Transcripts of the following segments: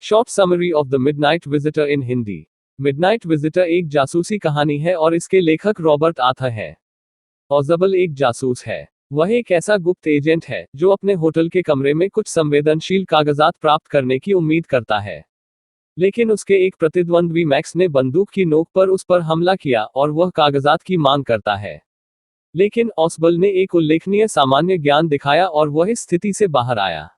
Short summary of the midnight visitor in Hindi. Midnight visitor एक जासूसी कहानी है और इसके लेखक रॉबर्ट आर्थर है। ओज़बल एक जासूस है। वह एक ऐसा गुप्त एजेंट है जो अपने होटल के कमरे में कुछ संवेदनशील कागजात प्राप्त करने की उम्मीद करता है। लेकिन उसके एक प्रतिद्वंद्वी मैक्स ने बंदूक की नोक पर उस पर हमला किया और वह कागजात की मांग करता है। लेकिन ओज़बल ने एक उल्लेखनीय सामान्य ज्ञान दिखाया और वह इस स्थिति से बाहर आया।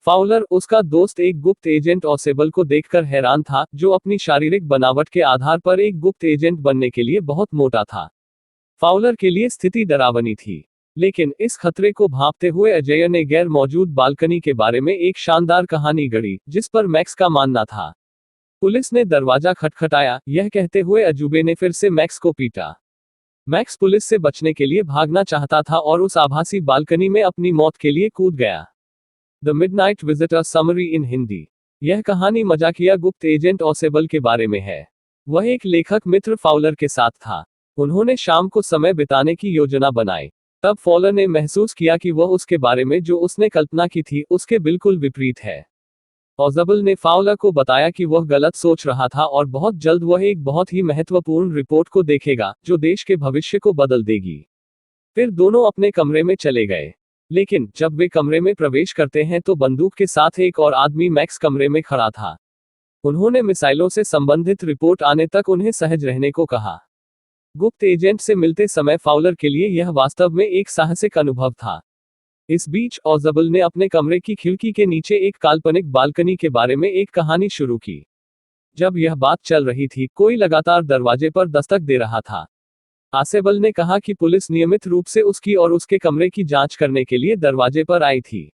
फाउलर, उसका दोस्त, एक गुप्त एजेंट ओज़बल को देखकर हैरान था, जो अपनी शारीरिक बनावट के आधार पर एक गुप्त एजेंट बनने के लिए बहुत मोटा था। फाउलर के लिए स्थिति डरावनी थी। लेकिन इस खतरे को भांपते हुए अजय ने गैर मौजूद बालकनी के बारे में एक शानदार कहानी गढ़ी, जिस पर मैक्स का मानना था। पुलिस ने दरवाजा खटखटाया, यह कहते हुए अजूबे ने फिर से मैक्स को पीटा। मैक्स पुलिस से बचने के लिए भागना चाहता था और उस आभासी बालकनी में अपनी मौत के लिए कूद गया। द मिडनाइट विजिटर समरी इन हिंदी। यह कहानी मजाकिया गुप्त एजेंट ओज़बल के बारे में है। वह एक लेखक मित्र फाउलर के साथ था। उन्होंने शाम को समय बिताने की योजना बनाई। तब फॉलर ने महसूस किया कि वह उसके बारे में जो उसने कल्पना की थी, उसके बिल्कुल विपरीत है। ओज़बल ने फाउलर को बताया कि वह गलत सोच रहा था और बहुत जल्द वह एक बहुत ही महत्वपूर्ण रिपोर्ट को देखेगा, जो देश के भविष्य को बदल देगी। फिर दोनों अपने कमरे में चले गए। लेकिन जब वे कमरे में प्रवेश करते हैं तो बंदूक के साथ एक और आदमी मैक्स कमरे में खड़ा था। उन्होंने मिसाइलों से संबंधित रिपोर्ट आने तक उन्हें सहज रहने को कहा। गुप्त एजेंट से मिलते समय फाउलर के लिए यह वास्तव में एक साहसिक अनुभव था। इस बीच ओज़बल ने अपने कमरे की खिड़की के नीचे एक काल्पनिक बालकनी के बारे में एक कहानी शुरू की। जब यह बात चल रही थी, कोई लगातार दरवाजे पर दस्तक दे रहा था। ओज़बल ने कहा कि पुलिस नियमित रूप से उसकी और उसके कमरे की जांच करने के लिए दरवाजे पर आई थी।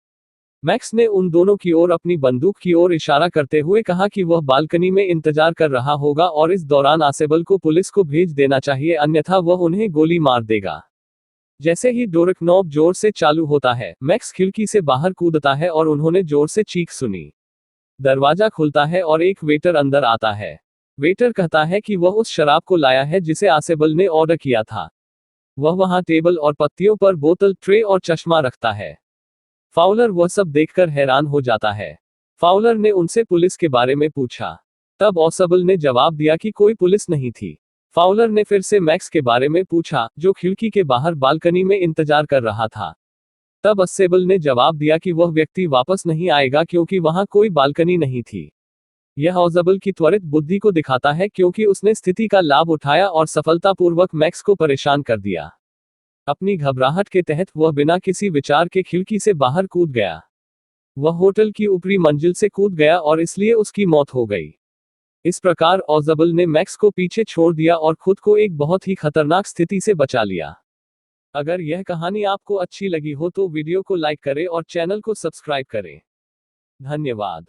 मैक्स ने उन दोनों की ओर अपनी बंदूक की ओर इशारा करते हुए कहा कि वह बालकनी में इंतजार कर रहा होगा और इस दौरान ओज़बल को पुलिस को भेज देना चाहिए, अन्यथा वह उन्हें गोली मार देगा। जैसे ही डोरनॉब जोर से चालू होता है, मैक्स खिड़की से बाहर कूदता है और उन्होंने जोर से चीख सुनी। दरवाजा खुलता है और एक वेटर अंदर आता है। वेटर कहता है कि वह उस शराब को लाया है जिसे ओज़बल ने ऑर्डर किया था। वह वहां टेबल और पत्तियों पर बोतल, ट्रे और चश्मा रखता है। फाउलर वह सब देखकर हैरान हो जाता है। फाउलर ने उनसे पुलिस के बारे में पूछा। तब ओज़बल ने जवाब दिया कि कोई पुलिस नहीं थी। फाउलर ने फिर से मैक्स के बारे में पूछा, जो खिड़की के बाहर बालकनी में इंतजार कर रहा था। तब ओज़बल ने जवाब दिया कि वह व्यक्ति वापस नहीं आएगा क्योंकि वहां कोई बालकनी नहीं थी। यह ओज़बल की त्वरित बुद्धि को दिखाता है, क्योंकि उसने स्थिति का लाभ उठाया और सफलतापूर्वक मैक्स को परेशान कर दिया। अपनी घबराहट के तहत वह बिना किसी विचार के खिड़की से बाहर कूद गया। वह होटल की ऊपरी मंजिल से कूद गया और इसलिए उसकी मौत हो गई। इस प्रकार ओज़बल ने मैक्स को पीछे छोड़ दिया और खुद को एक बहुत ही खतरनाक स्थिति से बचा लिया। अगर यह कहानी आपको अच्छी लगी हो तो वीडियो को लाइक करें और चैनल को सब्सक्राइब करें। धन्यवाद।